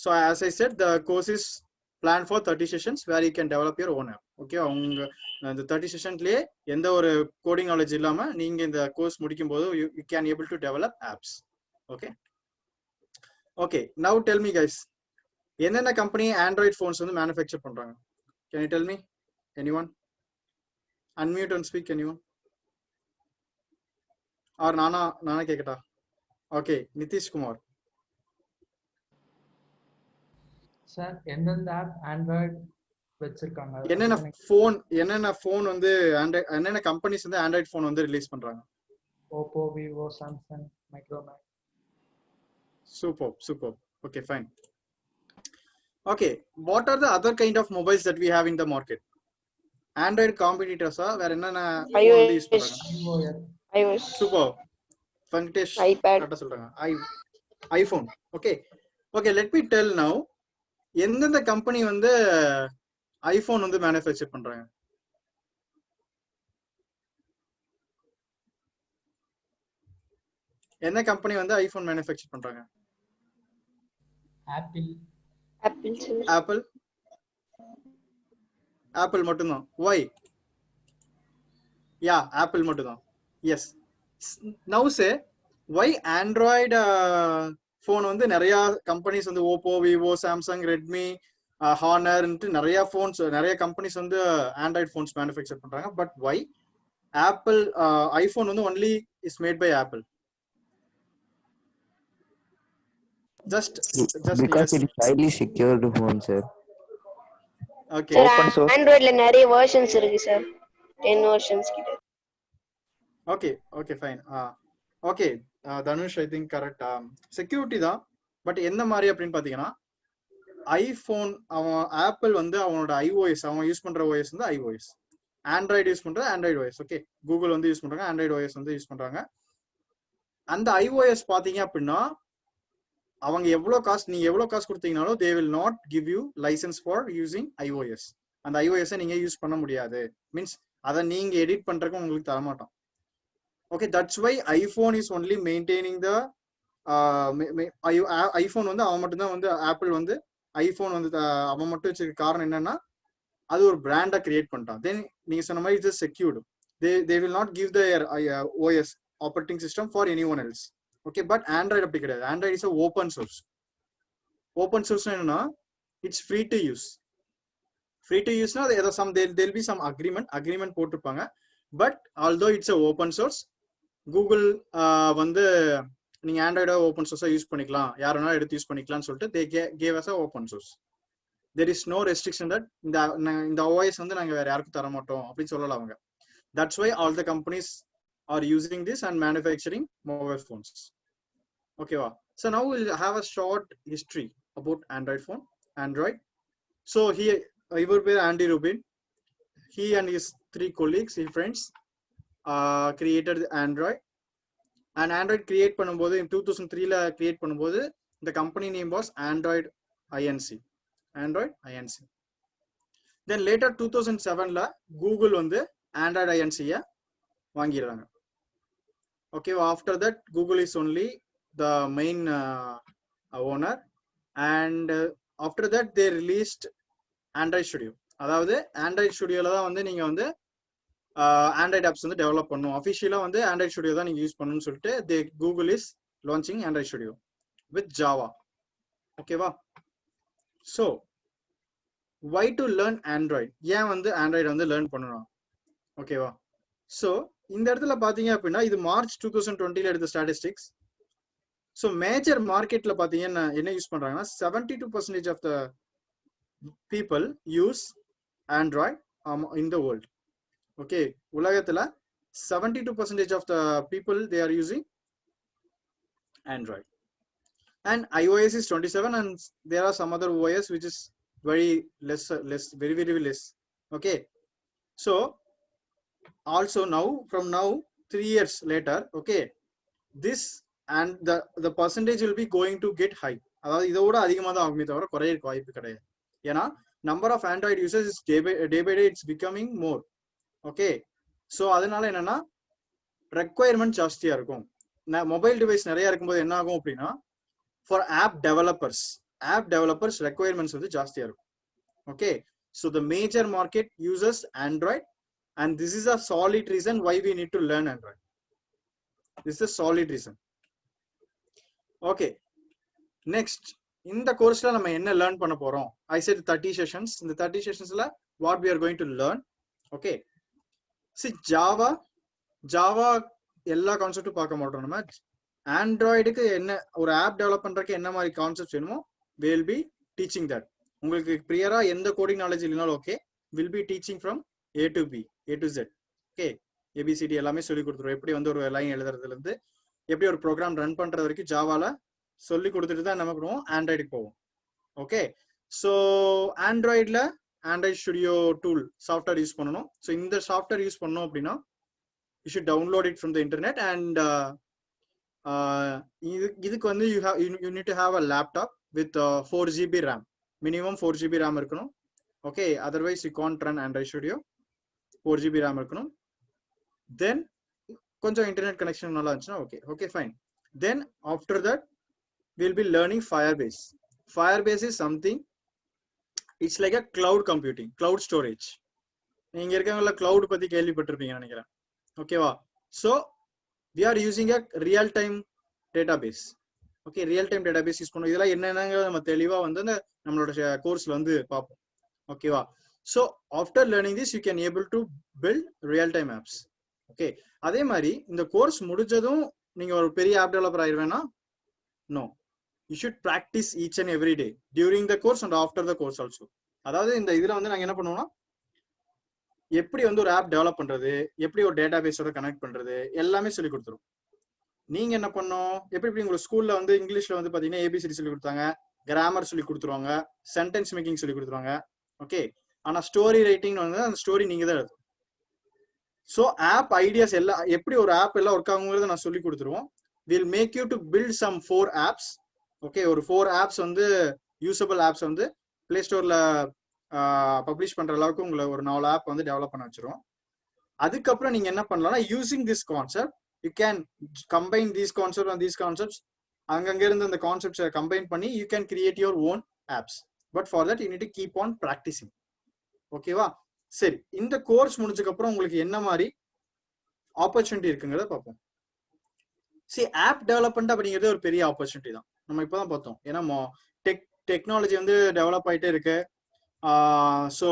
So as I said, the course is planned for 30 sessions where you can develop your own app. Okay, உங்க இந்த 30 செஷன்லயே எந்த ஒரு coding knowledge இல்லாம நீங்க இந்த கோர்ஸ் முடிக்கும் போது you can able to develop apps. Okay. Okay, now tell me guys, என்னென்ன கம்பெனி ஆண்ட்ராய்ட் ஃபோன்ஸ் வந்து மேனுஃபேக்சர் பண்றாங்க? Can you tell me? Anyone? Unmute and speak, anyone? Or நானா கேக்கட்டா? Okay, நிதிஷ் குமார். சார் எந்தெந்த ஆப் ஆண்ட்ராய்டு வச்சிருக்காங்க? என்னென்ன phone வந்து Android, என்னென்ன companies வந்து ஆண்ட்ராய்ட் ஃபோன் வந்து ரிலீஸ் பண்றாங்க? Oppo, Vivo, Samsung, Micromax. Superb. Okay, fine. Okay, what are the other kind of mobiles that we have in the market? Android competitors வேற என்னென்ன phone வந்து யூஸ் பண்றாங்க? iOS. Super. Fantastic. iPad. கரெக்ட்டா சொல்றாங்க. iPhone. Okay, let me tell now, எந்தெந்த company வந்து iPhone வந்து manufacture பண்றாங்க? என்ன கம்பெனி வந்து ஐபோன் மேனுஃபேக்சர் பண்றாங்க? ஆப்பிள் மட்டும்தான். why? yeah, ஆப்பிள் மட்டும்தான். yes. now say why Android phone வந்து நிறைய கம்பெனிஸ் வந்து Oppo, Vivo, Samsung, Redmi, Honor நிறைய phones, நிறைய கம்பெனிஸ் வந்து ஆண்ட்ராய்ட் phones மேனுஃபேக்சர் பண்றாங்க. பட் why ஆப்பிள் ஐபோன் வந்து only is made by Apple? just because it is highly secured phone, sir. okay, sir, open source. Android la நிறைய versions இருக்கு sir, 10 versions கிட்ட. okay fine. okay, Dhanush, I think correct. security தான், but என்ன மாதிரி அப்படின்னு பாத்தீங்கன்னா iPhone அவன் apple வந்து அவனோட iOS அவன் யூஸ் பண்ற OS வந்து iOS, ஆண்ட்ராய்டு யூஸ் பண்ற ஆண்ட்ராய்டு OS. ஓகே, கூகுள் வந்து யூஸ் பண்றாங்க ஆண்ட்ராய்டு OS வந்து யூஸ் பண்றாங்க. அந்த iOS பாத்தீங்க அப்படின்னா அவங்க நீங்க எவ்வளவு காசு கொடுத்தீங்கனாலும் they will not give you license for using iOS. அந்த iOS நீங்க யூஸ் பண்ண முடியாது, மீன்ஸ் அதை நீங்க எடிட் பண்றதுக்கு உங்களுக்கு தர மாட்டோம். Okay, that's why iPhone is only maintaining the iPhone வந்து அவன் மட்டும்தான் வந்து ஆப்பிள் வந்து ஐபோன் வந்து அவன் மட்டும் வச்சிருக்க காரணம் என்னன்னா அது ஒரு பிராண்டா கிரியேட் பண்ணிட்டான். தென் நீங்க சொன்ன மாதிரி it's secured. they will not give their OS operating system for anyone else. okay, but Android அப்படி கிடையாது. Android is a open source. open source என்னன்னா it's free to use. னா there'll be some agreement போட்டிருப்பாங்க. but although it's a open source, Google வந்து நீங்க ஆண்ட்ராய்டா open சோர்ஸா use பண்ணிக்கலாம், யார் வேணாலும் எடுத்து யூஸ் பண்ணிக்கலாம்னு சொல்லிட்டு they gave us a open source. there is no restriction that இந்த OS வந்து நாங்க வேற யாருக்கும் தர மாட்டோம் அப்படின்னு சொல்லலாம் அவங்க. that's why all the companies are using this and manufacturing mobile phones. okay, wow. So now we'll have a short history about Android. So he would be Andy Rubin. He and his 3 colleagues, his friends, created Android. And Android create பண்ணும்போது in 2003 ல create பண்ணும்போது the company name was Android Inc. Then later 2007 ல Google வந்து Android Inc. வாங்கிடுறாங்க. okay, after that Google is only the main owner, and after that they released Android Studio. அதாவது Android Studioல தான் வந்து நீங்க வந்து Android apps வந்து develop பண்ணணும். அஃபிஷியலா வந்து Android Studio தான் நீங்க யூஸ் பண்ணணும்னு சொல்லிட்டு Google is launching Android Studio with Java. ஓகேவா? so why to learn Android? ஏன் வந்து Android வந்து லேர்ன் பண்ணணும்? ஓகேவா? so இந்த இடத்துல பாத்தீங்க அப்படின்னா இது மார்ச் 2020 ல எடுத்த ஸ்டாட்டிஸ்டிக்ஸ். ஸோ மேஜர் மார்க்கெட்ல பாத்தீங்கன்னா என்ன யூஸ் பண்றாங்கன்னா 72% of the people use Android in the world. Okay, உலகத்துல 72% of the people they are using Android. and iOS is 27 and there are some other OS which is very very less. okay, so also from now 3 years later, okay, this and the percentage will be going to get high. அதாவது இதோட அதிகமாக தான் ஆகுமே தவிர குறையிறதுக்கு வாய்ப்பு கிடையாது. ஏன்னா number of Android users is day by day it's becoming more. Okay, so அதனால என்னன்னா ரெக்குவயர்மெண்ட் ஜாஸ்தியா இருக்கும். மொபைல் டிவைஸ் நிறைய இருக்கும்போது என்ன ஆகும் அப்படின்னா for app developers app developers requirements வந்து ஜாஸ்தியா இருக்கும். Okay, so the major market uses Android and this is a solid reason why we need to learn Android. This is solid reason. Okay, next இந்த கோர்ஸ்ல நம்ம என்ன learn பண்ண போறோம்? I set 30 sessions. இந்த 30 செஷன்ஸ்ல what we are going to learn. Okay, C Java எல்லா கான்செப்டும் பார்க்க மாட்டோம். நம்ம ஆண்ட்ராய்டுக்கு என்ன ஒரு ஆப் டெவலப் பண்றதுக்கு என்ன மாதிரி கான்செப்ட் வேணுமோ வில் பி டீச்சிங் தட். உங்களுக்கு கிளியரா எந்த கோடிங் நாலேஜ் இல்லைனாலும் okay, will B teaching from A to B, A to Z. Okay, ABCD எல்லாமே சொல்லி கொடுத்துருவோம். எப்படி வந்து ஒரு லைன் எழுதுறதுல இருந்து எப்படி ஒரு ப்ரோக்ராம் ரன் பண்றது வரைக்கும் ஜாவால சொல்லி கொடுத்துட்டு தான் நம்ம பண்ணுவோம் ஆண்ட்ராய்டுக்கு போவோம். ஓகே, ஸோ ஆண்ட்ராய்டில் Android studio tool software use பண்ணணும். ஸோ இந்த சாஃப்ட்வேர் யூஸ் பண்ணோம் அப்படின்னா you should download it from the internet and இதுக்கு வந்து you need to have a laptop with 4 GB RAM, minimum 4 GB RAM இருக்கணும். Okay, otherwise you can't run Android Studio. 4 GB RAM இருக்கணும். Then கொஞ்சம் internet connection நல்லா இருந்துச்சுன்னா okay. Okay, fine. Then after that we'll be learning Firebase. Firebase is something, it's like a cloud computing, cloud storage. நீங்க இருக்கவங்கள cloud பத்தி கேள்விப்பட்டிருப்பீங்க நினைக்கிறேன். ஓகேவா? So we are using a real time database. Okay, real time database use பண்ணுவோம். இதெல்லாம் என்னென்னங்க நம்ம தெளிவாக வந்து நம்மளோட கோர்ஸ்ல வந்து பார்ப்போம். ஓகேவா? So after learning this you can able to build real time apps. Okay, அதே மாதிரி இந்த கோர்ஸ் முடிஞ்சதும் நீங்க ஒரு பெரிய ஆப் டெவலப்பர் ஆயிடுவேன்னா no, you should practice each and every day during the course and after the course also. அதாவது இந்த இதுல வந்து நாங்கள் என்ன பண்ணுவோம்னா எப்படி வந்து ஒரு ஆப் டெவலப் பண்றது, எப்படி ஒரு டேட்டா பேஸோட கனெக்ட் பண்றது எல்லாமே சொல்லி கொடுத்துரும். நீங்க என்ன பண்ணணும், எப்படி உங்களுக்கு ஸ்கூல்ல வந்து இங்கிலீஷ்ல வந்து பாத்தீங்கன்னா ABCD சொல்லி கொடுத்தாங்க, கிராமர் சொல்லி கொடுத்துருவாங்க, சென்டென்ஸ் மேக்கிங் சொல்லி கொடுத்துருவாங்க. ஓகே, ஆனா ஸ்டோரி ரைட்டிங் வந்து அந்த ஸ்டோரி நீங்க தான் எழுதணும். ஸோ ஆப் ஐடியாஸ் எல்லாம் எப்படி ஒரு ஆப் எல்லாம் ஒர்க் ஆகுங்கிறத நான் சொல்லி கொடுத்துருவோம். Will make you to build some 4 apps. Okay, ஒரு 4 ஆப்ஸ் வந்து யூசபிள் ஆப்ஸ் வந்து பிளே ஸ்டோர்ல பப்ளிஷ் பண்ற அளவுக்கு உங்களை ஒரு 4 ஆப் வந்து டெவலப் பண்ண வச்சிரும். அதுக்கப்புறம் நீங்க என்ன பண்ணலாம்னா using this concept you can combine these concept and these concepts. அங்கங்க இருந்து அந்த கான்செப்ட்ஸை கம்பைன் பண்ணி you can create your own apps. But for that you need to keep on practising. ஓகேவா? சரி, இந்த கோர்ஸ் முடிஞ்சதுக்கு அப்புறம் உங்களுக்கு என்ன மாதிரி ஆப்பர்ச்சுனிட்டி இருக்குங்கிறத பார்ப்போம். சரி, ஆப் டெவலப்மெண்ட் அப்படிங்கிறது ஒரு பெரிய ஆப்பர்ச்சுனிட்டி தான். நம்ம இப்போதான் பார்த்தோம். ஏன்னா டெக்னாலஜி வந்து டெவலப் ஆயிட்டே இருக்கு. ஸோ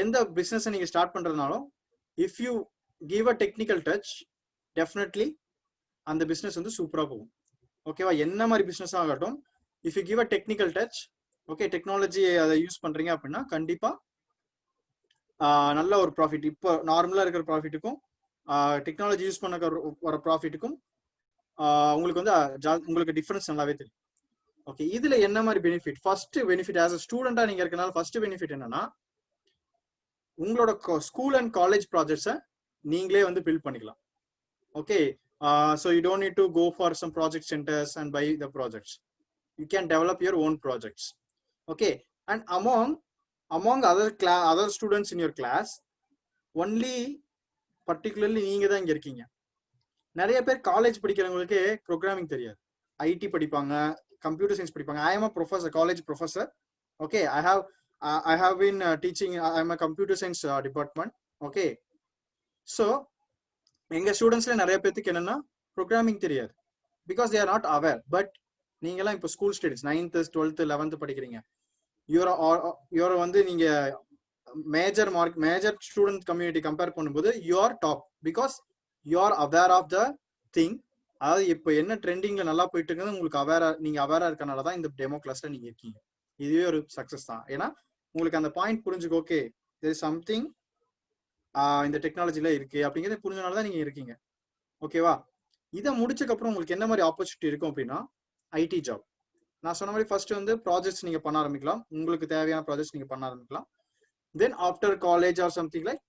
எந்த பிஸ்னஸை நீங்கள் ஸ்டார்ட் பண்ணுறதுனாலும் if you give a technical touch definitely அந்த பிஸ்னஸ் வந்து சூப்பராக போகும். ஓகேவா? என்ன மாதிரி பிஸ்னஸ் ஆகட்டும், if you give a technical touch, okay, technology அதை யூஸ் பண்ணுறீங்க அப்படின்னா கண்டிப்பாக நல்ல ஒரு ப்ராஃபிட். இப்போ நார்மலாக இருக்கிற ப்ராஃபிட்டுக்கும் டெக்னாலஜி யூஸ் பண்ண வர ப்ராஃபிட்டுக்கும் உங்களுக்கு வந்து உங்களுக்கு டிஃபரன்ஸ் நல்லாவே தெரியும். ஓகே, இதுல என்ன மாதிரி benefit? First benefit as a ஸ்டூடெண்டா நீங்க இருக்கனால ஃபர்ஸ்ட் பெனிஃபிட் என்னன்னா உங்களோட ஸ்கூல் அண்ட் காலேஜ் ப்ராஜெக்ட்ஸை நீங்களே வந்து பில்ட் பண்ணிக்கலாம். Okay, so you don't need to go for some project centres and buy the projects. You can develop your own projects. Okay, and among other students in your class only particularly நீங்க தான் இங்க இருக்கீங்க. நிறைய பேர் college படிக்கிறவங்களுக்கு programming தெரியாது. ID படிப்பாங்க, computer science படிப்பாங்க. I am a professor, college professor. Okay, I have been teaching. I am a computer science department. Okay, so எங்க ஸ்டூடெண்ட்ஸ்ல நிறைய பேருக்கு என்னன்னா ப்ரோக்ராமிங் தெரியாது, because they are not aware. But நீங்கெல்லாம் இப்போ school students 9th 12th 11th படிக்கிறீங்க. You are வந்து நீங்க மேஜர் ஸ்டூடெண்ட் கம்யூனிட்டி கம்பேர் பண்ணும்போது you are top, because you are aware of the thing. அதாவது இப்போ என்ன ட்ரெண்டிங்ல நல்லா போயிட்டு இருக்குது உங்களுக்கு நீங்க அவேரா இருக்கனால தான் இந்த டெமோ கிளாஸ்ல நீங்க இருக்கீங்க. இதுவே ஒரு சக்சஸ் தான். ஏன்னா உங்களுக்கு அந்த பாயிண்ட் புரிஞ்சுக்க, ஓகே தேர் இஸ் சம்திங் இந்த டெக்னாலஜில இருக்கு அப்படிங்கிறது புரிஞ்சனால தான் நீங்க இருக்கீங்க. ஓகேவா? இதை முடிச்சதுக்கு அப்புறம் உங்களுக்கு என்ன மாதிரி ஆப்பர்ச்சுனிட்டி இருக்கும் அப்படின்னா ஐடி ஜாப். நான் சொன்ன மாதிரி ஃபர்ஸ்ட் வந்து ப்ராஜெக்ட்ஸ் நீங்க பண்ண ஆரம்பிக்கலாம், உங்களுக்கு தேவையான ப்ராஜெக்ட்ஸ் நீங்க பண்ண ஆரம்பிக்கலாம். Then after college or something like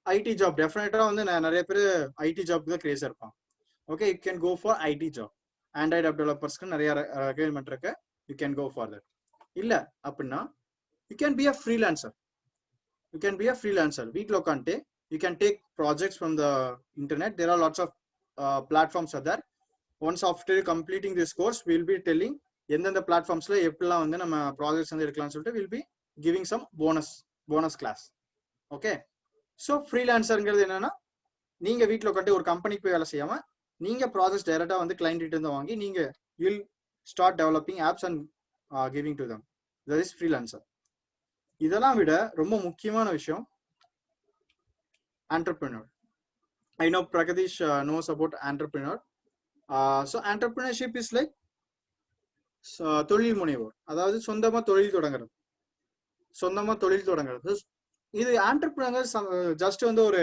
IT job டெஃபினட்டா வந்து நிறைய பேர் ஐடி ஜாப்க்கு தான் கிரேஸா இருப்பாங்க. Okay, you can go for IT job. Android app டெவலப்பர்ஸ்க்கு நிறைய ரெக்யர்மெண்ட் இருக்கு. You can go for that. இல்ல அப்படின்னா you can be a freelancer. You can be a freelancer. வீட்டில் உட்காந்துட்டு you can take projects from the internet. There are lots of platforms are there. Once after completing this course, we will be telling எந்தெந்த பிளாட்ஃபார்ம்ஸ்ல எப்படிலாம் வந்து நம்ம projects வந்து எடுக்கலாம்னு சொல்லிட்டு will be giving some bonus class. Okay, so ஃப்ரீலான்சருங்கிறது என்னன்னா நீங்க வீட்டில் உட்காந்து ஒரு கம்பெனிக்கு போய் வேலை செய்யாம நீங்க ப்ராஜெக்ட் டைரக்டா வந்து கிளைண்ட் கிட்ட இருந்து வாங்கி நீங்க will start developing apps and giving to them. That is freelancer. இதெல்லாம் விட ரொம்ப முக்கியமான விஷயம் entrepreneur. I know Pragadish knows about entrepreneur. So entrepreneurship is like தொழில் முனைவோர், அதாவது சொந்தமா தொழில் தொடங்குறது. இது entrepreneur ஜஸ்ட் வந்து ஒரு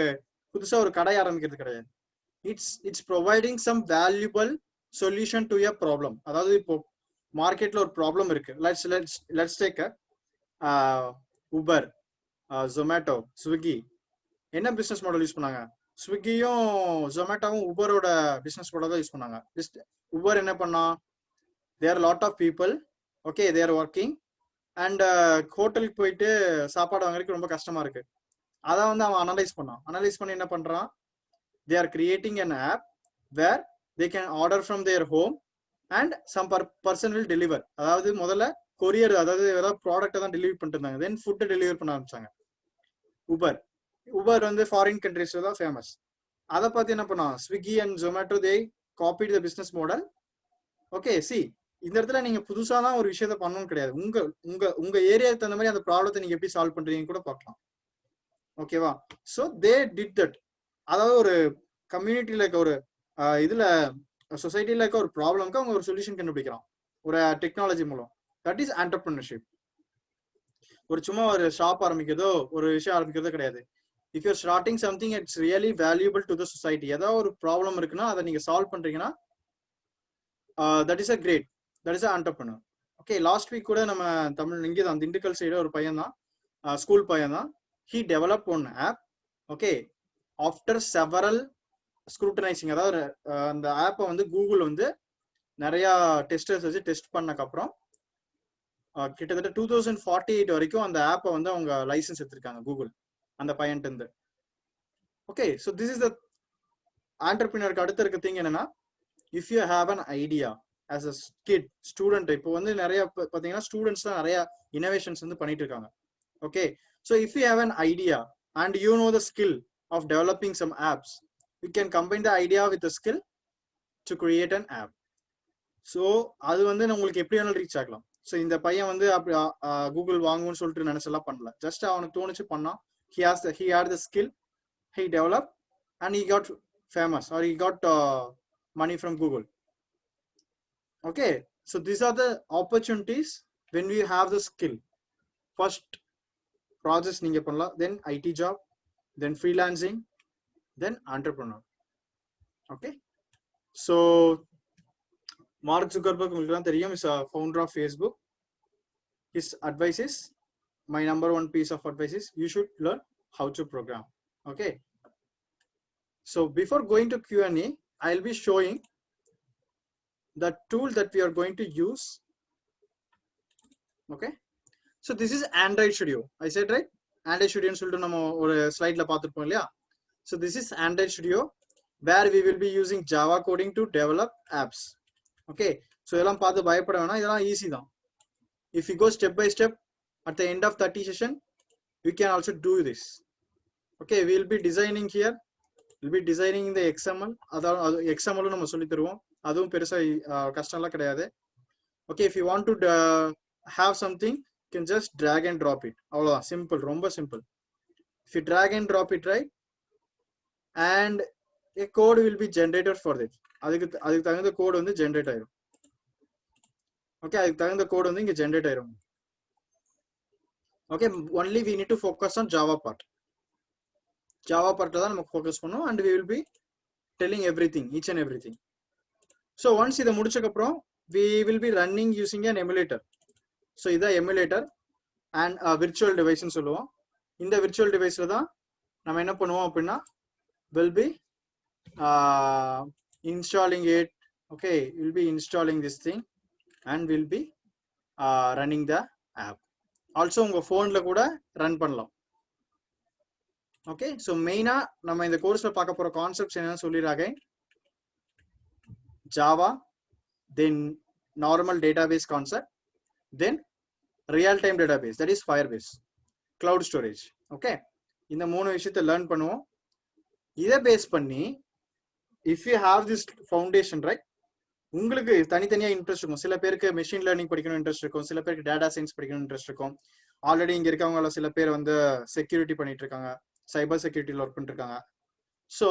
புதுசா ஒரு கடை ஆரம்பிக்கிறது கிடையாது. It's providing some valuable solution to a problem. அதாவது இப்போ மார்க்கெட்ல ஒரு ப்ராப்ளம் இருக்கு. Let's take Uber, Zomato, Swiggy. என்ன பிசினஸ் மாடல் யூஸ் பண்ணாங்க? ஸ்விக்கியும் ஜொமேட்டோவும் உபரோட பிசினஸ் மாடல் தான் யூஸ் பண்ணாங்க. உபர் என்ன பண்ணா, there lot of people, okay, there working and ஹோட்டலுக்கு போயிட்டு சாப்பாடு வாங்குறதுக்கு ரொம்ப கஷ்டமா இருக்கு. அதான் வந்து அவன் அனலைஸ் பண்ணி என்ன பண்றான், they are creating an app where they can order from their home and some person will deliver. அதாவது முதல்ல கொரியர், அதாவது ஏதாவது ப்ராடக்ட் தான் டெலிவரி பண்ணிட்டு இருந்தாங்க. தென் ஃபுட் டெலிவரி பண்ண ஆரம்பிச்சாங்க. உபர் வந்து ஃபாரின் கண்ட்ரீஸ்ல தான் ஃபேமஸ். அதை பார்த்து என்ன பண்ணா, Swiggy and Zomato they copied the business model. Okay, C இந்த இடத்துல நீங்க புதுசா தான் ஒரு விஷயத்த பண்ணணும் கிடையாது. உங்க ஏரியாவுக்கு தகுந்த மாதிரி அந்த ப்ராப்ளத்தை நீங்க எப்படி சால்வ் பண்றீங்கன்னு கூட பார்க்கலாம். ஓகேவா? So they did that. அதாவது ஒரு கம்யூனிட்டியில இருக்க ஒரு இதுல சொசைட்டில இருக்க ஒரு ப்ராப்ளம்க்கு அவங்க ஒரு சொல்யூஷன் கண்டுபிடிக்கிறான் ஒரு டெக்னாலஜி மூலம். That is entrepreneurship. ஒரு சும்மா ஒரு ஷாப் ஆரம்பிக்கிறதோ ஒரு விஷயம் ஆரம்பிக்கிறதோ கிடையாது. If your starting something it's really valuable to the society. ஏதாவது ஒரு ப்ராப்ளம் இருக்குன்னா அதை நீங்க சால்வ் பண்றீங்கன்னா that is a great, that is a entrepreneur. Okay, last week கூட நம்ம தமிழ் இங்கே தான் திண்டுக்கல் சைடு ஒரு பையன் தான், ஸ்கூல் பையன் தான், he developed one app. Okay, after several scrutinizing, அதாவது அந்த ஆப்பை வந்து கூகுள் வந்து நிறைய டெஸ்டர்ஸ் வச்சு டெஸ்ட் பண்ணக்கப்புறம் கிட்டத்தட்ட 2048 வரைக்கும் அந்த ஆப்பை வந்து அவங்க லைசன்ஸ் எடுத்திருக்காங்க கூகுள் அந்த பையன்ட்டு இருந்து. Okay, so this is the ஆண்டர்பிரினருக்கு அடுத்த இருக்க திங் என்னன்னா, if you have an idea as a kid student. இப்போ வந்து நிறைய பார்த்தீங்கன்னா ஸ்டூடெண்ட்ஸ் தான் நிறைய இனோவேஷன்ஸ் வந்து பண்ணிட்டு இருக்காங்க. Okay, so if you have an idea and you know the skill of developing some apps, you can combine the idea with the skill to create an app. So அது வந்து உங்களுக்கு எப்படி வேணாலும் ரீச் ஆகலாம். So இந்த பையன் வந்து அப்படி கூகுள் வாங்குன்னு சொல்லிட்டு நினைச்செல்லாம் பண்ணல. ஜஸ்ட் அவனுக்கு தோணுச்சு பண்ணான். he had the skill, he developed and he got famous or he got money from Google. Okay, so these are the opportunities when we have the skill. First projects நீங்க பண்ணலாம், then IT job, then freelancing, then entrepreneur. Okay, so Mark Zuckerberg உங்களுக்கு தான் தெரியும், is founder of Facebook. His advice is, my number one piece of advice is you should learn how to program. Okay, so before going to Q&A, I will be showing the tool that we are going to use. Okay, so this is Android Studio. I said right, Android Studio னு சொல்லிட்டு நம்ம ஒரு ஸ்லைட்ல பார்த்திருப்போம் இல்லையா? So this is Android Studio where we will be using Java coding to develop apps. Okay, so இதெல்லாம் பார்த்து பயப்பட வேணாம், இதெல்லாம் ஈஸி தான். If you go step by step, at the end of 30 session we can also do this. Okay, we will be designing here, we'll be designing in the XML. அதாவது XML நம்ம சொல்லி தருவோம், அதுவும் பெருசா கஷ்டம்லாம் கிடையாது. Okay, if you want to have something, you can just drag and drop it. அவ்வளவுதான், simple, ரொம்ப simple. If you drag and drop it, right, and a code will be generated for it. அதுக்கு தகுந்த code வந்து generate ஆயிடும். Okay, அதுக்கு தகுந்த code வந்து இங்க ஜெனரேட் ஆயிடும். Okay, only we need to focus on Java part. Java part தான் நம்ம ஃபோக்கஸ் பண்ணுவோம் and we will be telling everything, each and everything. So once இதை முடிச்சதுக்கு அப்புறம் we will be running using an emulator. So இதான் emulator and virtual டிவைஸ்ன்னு சொல்லுவோம். இந்த விர்ச்சுவல் டிவைஸில் தான் நம்ம என்ன பண்ணுவோம் அப்படின்னா, will be installing it. Okay, will be installing this thing and will be running the app. Also உங்கள் ஃபோனில் கூட ரன் பண்ணலாம். ஓகே, ஸோ மெயினாக நம்ம இந்த கோர்ஸில் பார்க்க போகிற கான்செப்ட்ஸ் என்னன்னு சொல்லிடுறாங்க. Java, then normal database concept, then real time database, that is Firebase, cloud storage. Okay, இந்த 3 விஷயத்தை லேர்ன் பண்ணுவோம். இதை பேஸ் பண்ணி if you have this foundation right, உங்களுக்கு தனித்தனியா இன்ட்ரெஸ்ட் இருக்கும். சில பேருக்கு மெஷின் லேர்னிங் படிக்கணும் இன்ட்ரெஸ்ட் இருக்கும், சில பேருக்கு டேட்டா சயின்ஸ் படிக்கணும் இன்ட்ரெஸ்ட் இருக்கும். ஆல்ரெடி இங்க இருக்கவங்கள சில பேர் வந்து செக்யூரிட்டி பண்ணிட்டு இருக்காங்க, சைபர் செக்யூரிட்டியில் ஒர்க் பண்ணிட்டு இருக்காங்க. ஸோ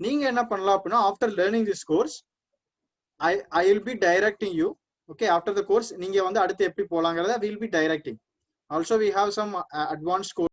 நீங்க என்ன பண்ணலாம் அப்படின்னா, after learning this course I will be directing you. Okay, after the course நீங்க வந்து அடுத்து எப்படி போலாங்கிறத will be directing. Also we have some advance course